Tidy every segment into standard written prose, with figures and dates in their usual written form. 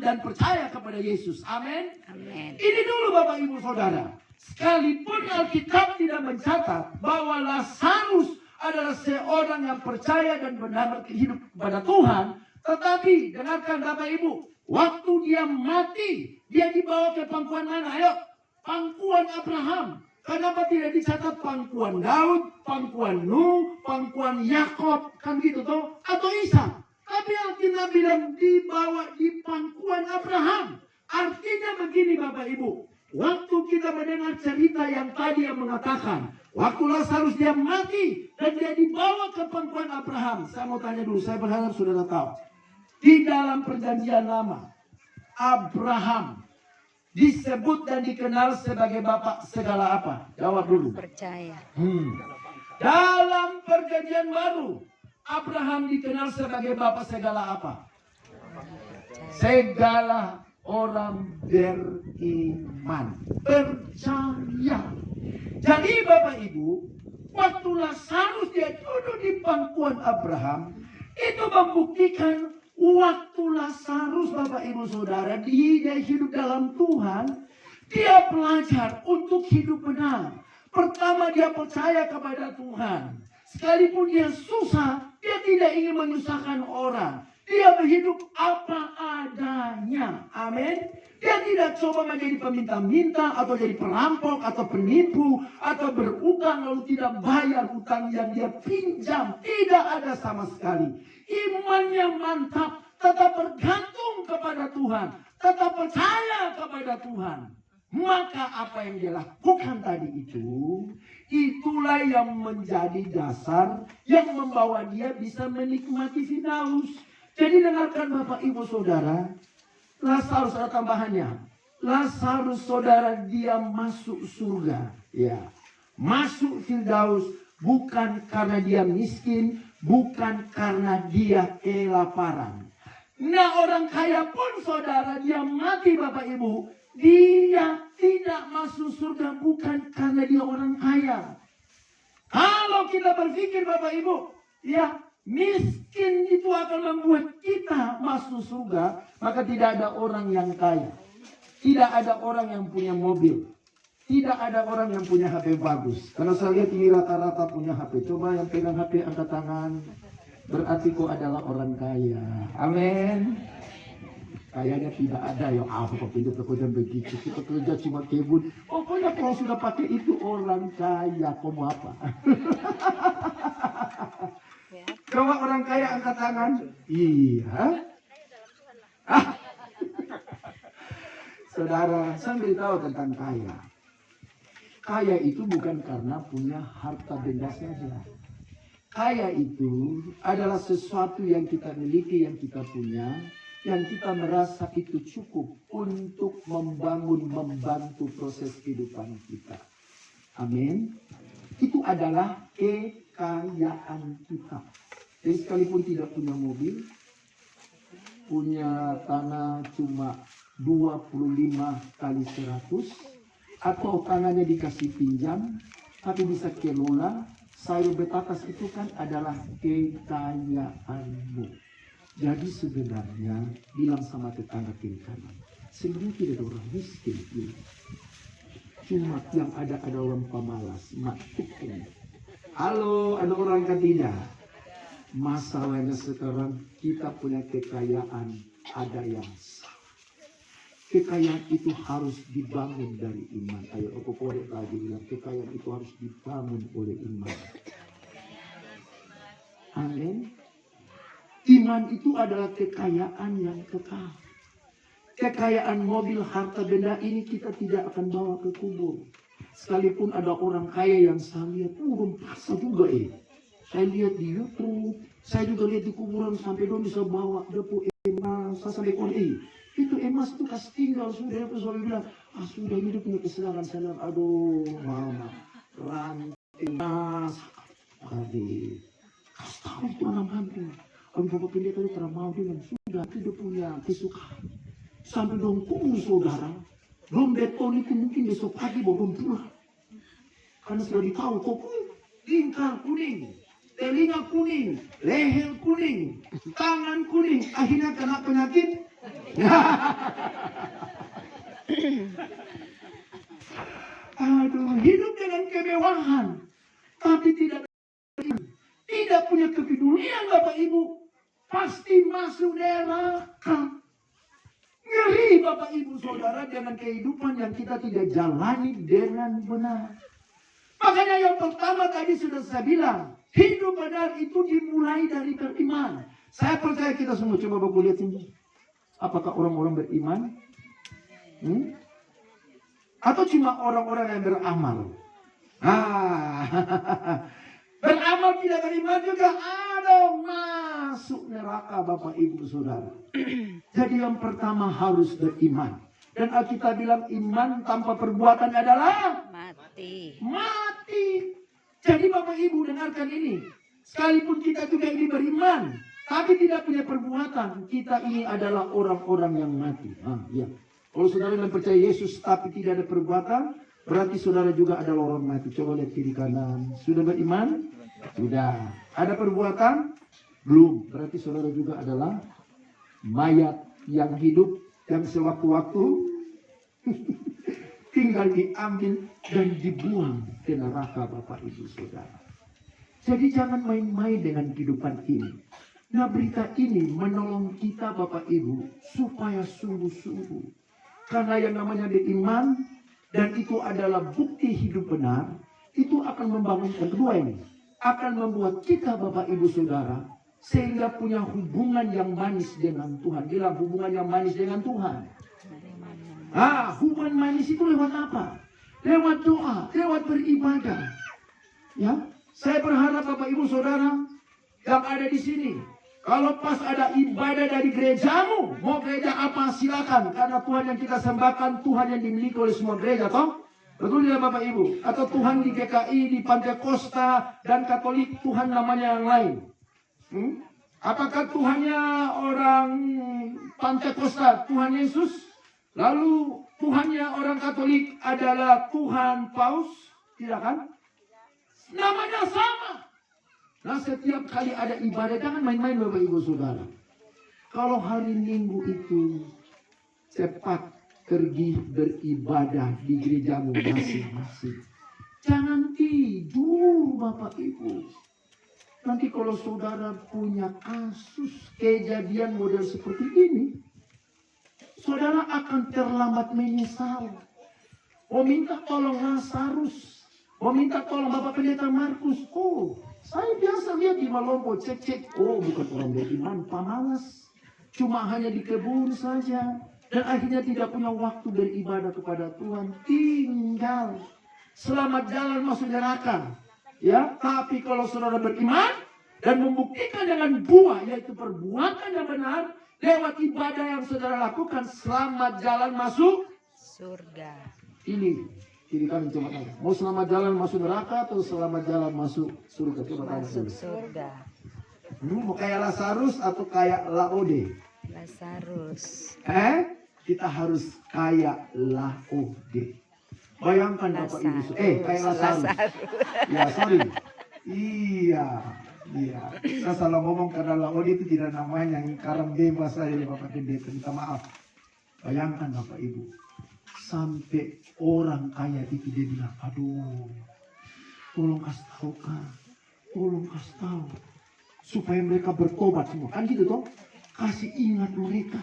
dan percaya kepada Yesus. Amin. Amin. Ini dulu Bapak Ibu Saudara. Sekalipun Alkitab tidak mencatat bahwa Lazarus adalah seorang yang percaya dan benar hidup kepada Tuhan, tetapi dengarkan Bapak Ibu, waktu dia mati, dia dibawa ke pangkuan mana? Ayo, pangkuan Abraham. Kenapa tidak dicatat pangkuan Daud, pangkuan Nuh, pangkuan Yakob, kan gitu toh? Atau Isa? Tapi Alkitab bilang dibawa di pangkuan Abraham. Artinya begini Bapak Ibu, waktu kita mendengar cerita yang tadi yang mengatakan, waktu Lazarus dia mati dan dia dibawa ke pangkuan Abraham. Saya mau tanya dulu, saya berharap saudara tahu. Di dalam perjanjian lama, Abraham disebut dan dikenal sebagai bapak segala apa? Jawab dulu. Percaya. Dalam perjanjian baru, Abraham dikenal sebagai bapak segala apa? Segala orang beriman, percaya. Jadi Bapak Ibu, waktu Lazarus dia duduk di pangkuan Abraham, itu membuktikan waktu Lazarus Bapak Ibu Saudara dia hidup dalam Tuhan, dia belajar untuk hidup benar. Pertama dia percaya kepada Tuhan. Sekalipun dia susah, dia tidak ingin menyusahkan orang. Dia berhidup apa adanya. Amin. Dia tidak coba menjadi peminta-minta atau jadi perampok atau penipu atau berutang lalu tidak bayar utang yang dia pinjam. Tidak ada sama sekali. Imannya mantap, tetap bergantung kepada Tuhan, tetap percaya kepada Tuhan. Maka apa yang dia lakukan tadi itu, itulah yang menjadi dasar yang membawa dia bisa menikmati Firdaus. Jadi dengarkan Bapak Ibu Saudara, Lazarus ada tambahannya. Lazarus saudara dia masuk surga, ya. Masuk Firdaus bukan karena dia miskin, bukan karena dia kelaparan. Nah orang kaya pun saudara dia mati Bapak Ibu, dia tidak masuk surga bukan karena dia orang kaya. Kalau kita berpikir Bapak Ibu, ya miskin itu akan membuat kita masuk surga, maka tidak ada orang yang kaya. Tidak ada orang yang punya mobil. Tidak ada orang yang punya HP bagus. Karena saya lihat ini rata-rata punya HP. Coba yang pegang HP angkat tangan. Berarti kau adalah orang kaya. Amin. Kayaknya tidak ada yang apa pindah kerja begitu. Kita kerja cuma kebun. Pokoknya kalau sudah pakai itu orang kaya. Kau mau apa? Coba orang kaya angkat tangan. Iya. Saudara, saya beritahu tentang kaya. Kaya itu bukan karena punya harta benda saja. Kaya itu adalah sesuatu yang kita miliki, yang kita punya, yang kita merasa itu cukup untuk membantu proses kehidupan kita. Amin. Itu adalah kekayaan kita. Jadi sekalipun tidak punya mobil, punya tanah cuma 25 kali 100, atau tangannya dikasih pinjam, tapi bisa kelola, sayur betakas itu kan adalah kekayaanmu. Jadi sebenarnya, bilang sama tetangga kiri kanan, sebenarnya tidak ada orang miskin. Cuma yang ada orang pemalas, matuknya. Halo, ada orang kan tidak? Masalahnya sekarang kita punya kekayaan, ada yang salah. Kekayaan itu harus dibangun dari iman. Ayo, aku korek lagi bilang, kekayaan itu harus dibangun oleh iman. Amin. Iman itu adalah kekayaan yang kekal. Kekayaan mobil, harta benda ini kita tidak akan bawa ke kubur. Sekalipun ada orang kaya yang saya lihat, pasal juga Saya lihat di YouTube, saya juga lihat di kuburan sampai dong bisa bawa depo emas, saya sampai itu emas itu kasih tinggal sudah. Suami bilang, sudah ini dia punya kesenangan. Saya bilang, aduh mama, ranting emas. Kasih tahu itu anak hampir. Kalau bapak pendeta itu pernah mau dengan sudah itu dia punya kesukaan. Sampai dong kubur saudara, dong beton itu mungkin besok pagi baru pulang. Karena sudah ditahu kok lingkar kuning, telinga kuning, leher kuning, tangan kuning, akhirnya kena penyakit Aduh, hidup dengan kemewahan, tapi tidak punya kepedulian Bapak Ibu, pasti masuk neraka. Ngeri Bapak Ibu Saudara dengan kehidupan yang kita tidak jalani dengan benar. Makanya yang pertama tadi sudah saya bilang, hidup benar itu dimulai dari beriman. Saya percaya kita semua, coba Bapak lihat sini. Apakah orang-orang beriman? Atau cuma orang-orang yang beramal? Beramal tidak beriman juga ada masuk neraka Bapak Ibu Saudara. Jadi yang pertama harus beriman. Dan Alkitab bilang iman tanpa perbuatan adalah mati. Jadi Bapak Ibu dengarkan ini. Sekalipun kita juga ini beriman, tapi tidak punya perbuatan, kita ini adalah orang-orang yang mati. Ya. Kalau saudara yang percaya Yesus tapi tidak ada perbuatan, berarti saudara juga adalah orang mati. Coba lihat kiri kanan. Sudah beriman? Sudah. Ada perbuatan? Belum. Berarti saudara juga adalah mayat yang hidup, yang sewaktu-waktu tinggal diambil dan dibuang ke neraka Bapak Ibu Saudara. Jadi jangan main-main dengan kehidupan ini. Nah, berita ini menolong kita Bapak Ibu supaya sungguh-sungguh. Karena yang namanya beriman dan itu adalah bukti hidup benar, itu akan membangunkan kedua ini. Akan membuat kita Bapak Ibu Saudara sehingga punya hubungan yang manis dengan Tuhan. Bilang hubungan yang manis dengan Tuhan. Hubungan manis itu lewat apa? Lewat doa, lewat beribadah. Ya, saya berharap Bapak Ibu Saudara yang ada di sini, kalau pas ada ibadah dari gerejamu, mau gereja apa silakan, karena Tuhan yang kita sembahkan Tuhan yang dimiliki oleh semua gereja, toh? Betul tidak Bapak Ibu? Atau Tuhan di GKI, di Pantai Kosta dan Katolik, Tuhan namanya yang lain? Apakah Tuhannya orang Pantai Kosta Tuhan Yesus? Lalu Tuhannya orang Katolik adalah Tuhan Paus? Tidak kan? Namanya sama. Nah, setiap kali ada ibadah, jangan main-main Bapak Ibu Saudara. Kalau hari Minggu itu cepat pergi beribadah di gerejamu masing-masing. Jangan tidur Bapak Ibu. Nanti kalau saudara punya kasus kejadian model seperti ini, saudara akan terlambat menyesal. Mau minta tolong Lazarus, mau minta tolong Bapak Pendeta Markus. Oh, saya biasa lihat di Malombo, cek-cek. Oh, bukan orang beriman, pemalas. Cuma hanya di kebun saja. Dan akhirnya tidak punya waktu beribadah kepada Tuhan. Tinggal. Selamat jalan masuk neraka. Ya, tapi kalau saudara beriman dan membuktikan dengan buah, yaitu perbuatan yang benar, lewat ibadah yang saudara lakukan, selamat jalan masuk surga. Ini kiri kanan coba tanya. Mau selamat jalan masuk neraka atau selamat jalan masuk surga? Coba tanya. Masuk surga. Mau kayak Lazarus atau kayak Laode? Lazarus. Kita harus kayak Laode. Bayangkan Bapak Ibu. Kayak Lazarus. Ya, sorry. Iya. Saya salah ngomong karena Laode itu tidak namanya, yang karam bebas saja Bapak Pendeta. Minta maaf. Bayangkan Bapak Ibu. Sampai orang kaya itu dia bilang, aduh, tolong kasih tahu Kak, tolong kasih tahu supaya mereka bertobat semua. Kan gitu toh? Kasih ingat mereka,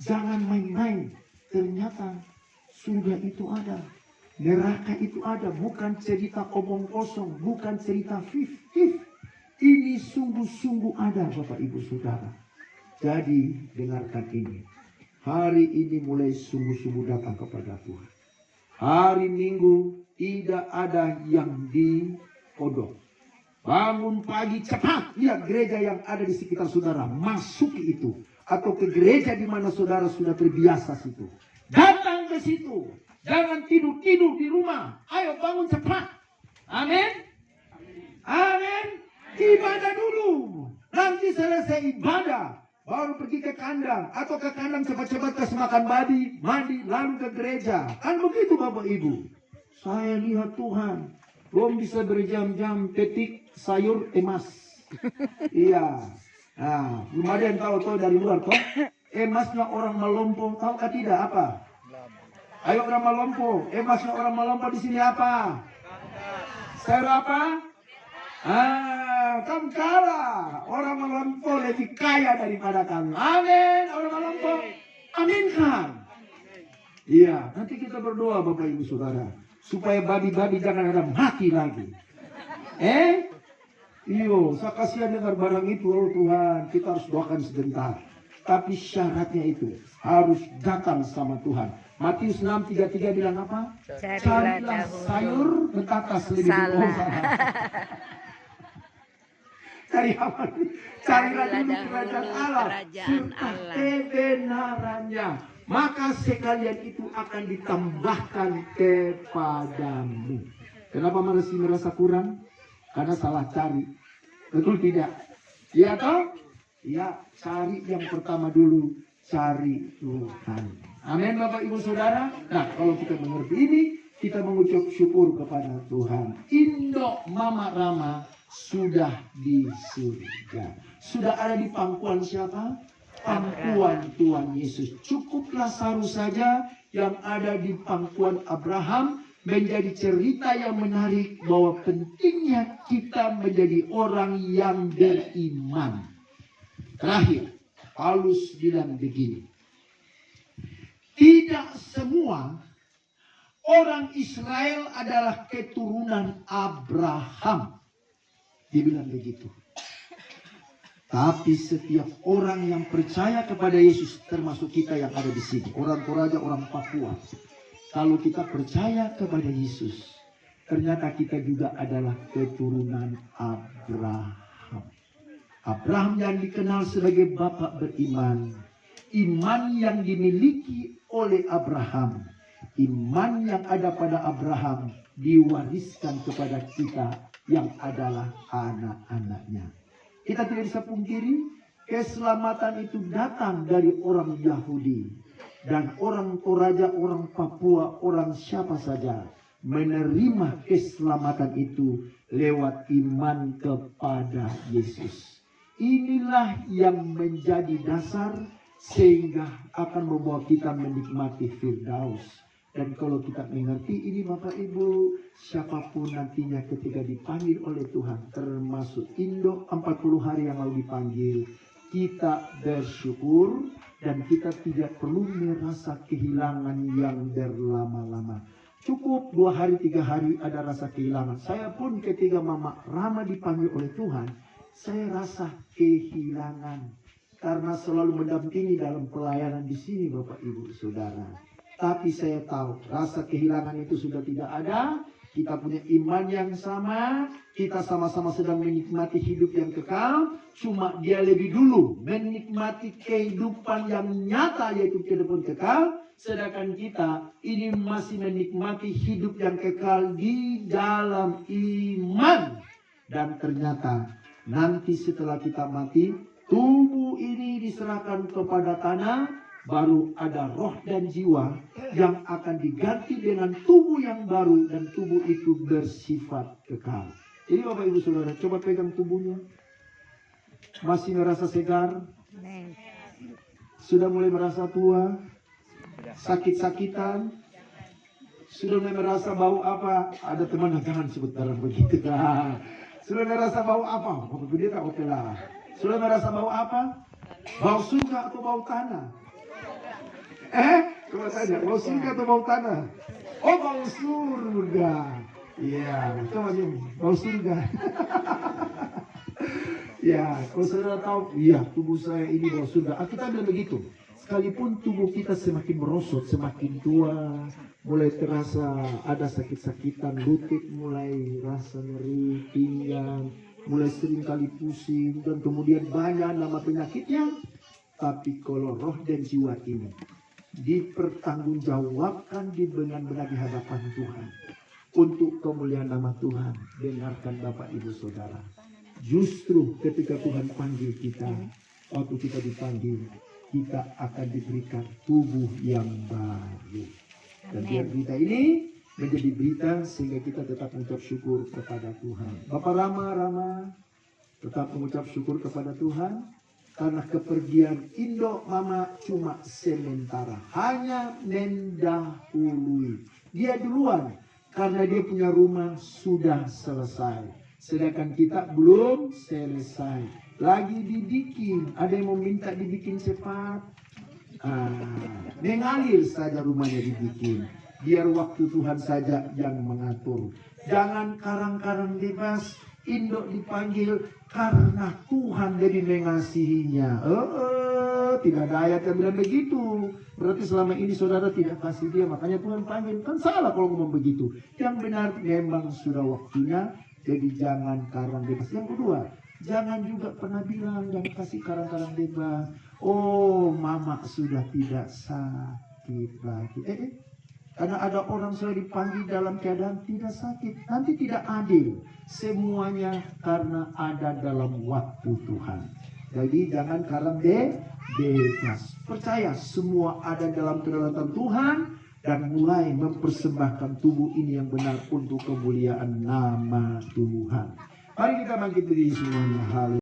jangan main-main. Ternyata surga itu ada, neraka itu ada, bukan cerita omong kosong, bukan cerita fiktif. Ini sungguh-sungguh ada Bapak Ibu Saudara. Jadi dengarkan ini. Hari ini mulai sungguh-sungguh datang kepada Tuhan. Hari Minggu tidak ada yang dikodok. Bangun pagi cepat, lihat gereja yang ada di sekitar saudara, masuki itu. Atau ke gereja di mana saudara sudah terbiasa situ. Datang ke situ. Jangan tidur-tidur di rumah. Ayo bangun cepat. Amin. Amin. Ibadah dulu. Nanti selesai ibadah, baru pergi ke kandang. Atau ke kandang cepat-cepat kasih makan mandi, lalu ke gereja. Kan begitu Bapak Ibu. Saya lihat Tuhan, belum bisa berjam-jam petik sayur emas. Iya. Nah, belum ada yang tahu dari luar toh. Emasnya orang Malompo, tahukah tidak apa? Ayo orang Malompo, emasnya orang Malompo di sini apa? Sayur apa? Kamu kalah. Orang Malompo lebih kaya daripada kamu. Amin. Orang Malompo, aminkan. Iya, nanti kita berdoa Bapak Ibu Saudara, supaya babi-babi jangan ada mati lagi. Iyo, saya kasihan dengar barang itu, oh Tuhan, kita harus doakan sebentar. Tapi syaratnya itu harus datang sama Tuhan. Matius 6:33 bilang apa? Carilah sayur betatas lebih dulu. Cari apa? Carilah dulu kerajaan Allah serta kebenarannya. Maka sekalian itu akan ditambahkan kepadamu. Kenapa masih merasa kurang? Karena salah cari. Betul tidak? Iya toh? Ya, cari yang pertama dulu, cari Tuhan. Amin Bapak Ibu Saudara. Nah, kalau kita mengerti ini, kita mengucap syukur kepada Tuhan. Indo Mama Rama sudah di surga. Sudah ada di pangkuan siapa? Pangkuan Tuhan Yesus. Cukup Lazarus saja yang ada di pangkuan Abraham menjadi cerita yang menarik bahwa pentingnya kita menjadi orang yang beriman. Terakhir, Paulus bilang begini. Tidak semua orang Israel adalah keturunan Abraham. Dia bilang begitu. Tapi setiap orang yang percaya kepada Yesus, termasuk kita yang ada di sini, orang Toraja, orang Papua. Kalau kita percaya kepada Yesus, ternyata kita juga adalah keturunan Abraham. Abraham yang dikenal sebagai bapak beriman. Iman yang dimiliki oleh Abraham. Iman yang ada pada Abraham diwariskan kepada kita yang adalah anak-anaknya. Kita tidak bisa pungkiri, keselamatan itu datang dari orang Yahudi. Dan orang Toraja, orang Papua, orang siapa saja menerima keselamatan itu lewat iman kepada Yesus. Inilah yang menjadi dasar sehingga akan membawa kita menikmati Firdaus. Dan kalau kita mengerti ini Bapak Ibu, siapapun nantinya ketika dipanggil oleh Tuhan, termasuk Indo 40 hari yang lalu dipanggil, kita bersyukur dan kita tidak perlu merasa kehilangan yang berlama-lama. Cukup 2 hari 3 hari ada rasa kehilangan. Saya pun ketika Mama Rama dipanggil oleh Tuhan, saya rasa kehilangan karena selalu mendampingi dalam pelayanan di sini Bapak Ibu Saudara. Tapi saya tahu rasa kehilangan itu sudah tidak ada. Kita punya iman yang sama. Kita sama-sama sedang menikmati hidup yang kekal. Cuma dia lebih dulu menikmati kehidupan yang nyata yaitu kehidupan kekal. Sedangkan kita ini masih menikmati hidup yang kekal di dalam iman. Dan ternyata nanti setelah kita mati, tubuh ini diserahkan kepada tanah. Baru ada roh dan jiwa yang akan diganti dengan tubuh yang baru dan tubuh itu bersifat kekal. Jadi Bapak Ibu Saudara, coba pegang tubuhnya. Masih merasa segar? Sudah mulai merasa tua? Sakit-sakitan? Sudah mulai merasa bau apa? Ada teman yang jangan sebut barang begitu kan? Sudah merasa bau apa? Bapak dia tak oke lah. Sudah merasa bau apa? Bau surga atau bau tanah? Coba tanya, bau surga atau bau tanah? Oh, bau surga. Iya, coba ini, bau surga. Ya, kalau saudara tahu, iya, tubuh saya ini bau surga. Kita bilang begitu. Sekalipun tubuh kita semakin merosot, semakin tua, mulai terasa ada sakit-sakitan, lutut mulai rasa nyeri, pinggang, mulai sering kali pusing, dan kemudian banyak nama penyakitnya. Tapi kalau roh dan jiwa ini dipertanggungjawabkan benar-benar di hadapan Tuhan untuk kemuliaan nama Tuhan, dengarkan Bapak Ibu Saudara, justru ketika Tuhan panggil kita, waktu kita dipanggil, kita akan diberikan tubuh yang baru. Dan biar berita ini menjadi berita sehingga kita tetap mengucap syukur kepada Tuhan. Bapak Rama tetap mengucap syukur kepada Tuhan. Karena kepergian Indo Mama cuma sementara, hanya mendahului. Dia duluan karena dia punya rumah sudah selesai, sedangkan kita belum selesai, lagi dibikin. Ada yang mau minta dibikin cepat, mengalir saja rumahnya dibikin. Biar waktu Tuhan saja yang mengatur. Jangan karang-karang bebas. Indo dipanggil karena Tuhan lebih mengasihinya. Tidak ada ayat yang bilang begitu. Berarti selama ini saudara tidak kasih dia, makanya Tuhan panggil. Kan salah kalau ngomong begitu. Yang benar memang sudah waktunya. Jadi jangan karang bebas. Yang kedua, jangan juga pernah bilang jangan kasih karang-karang bebas. Oh, mama sudah tidak sakit lagi. Karena ada orang sudah dipanggil dalam keadaan tidak sakit. Nanti tidak adil. Semuanya karena ada dalam waktu Tuhan. Jadi jangan karang bebas. Percaya semua ada dalam kedaulatan Tuhan. Dan mulai mempersembahkan tubuh ini yang benar untuk kemuliaan nama Tuhan. Mari kita bangkit berdiri semuanya. Haleluya.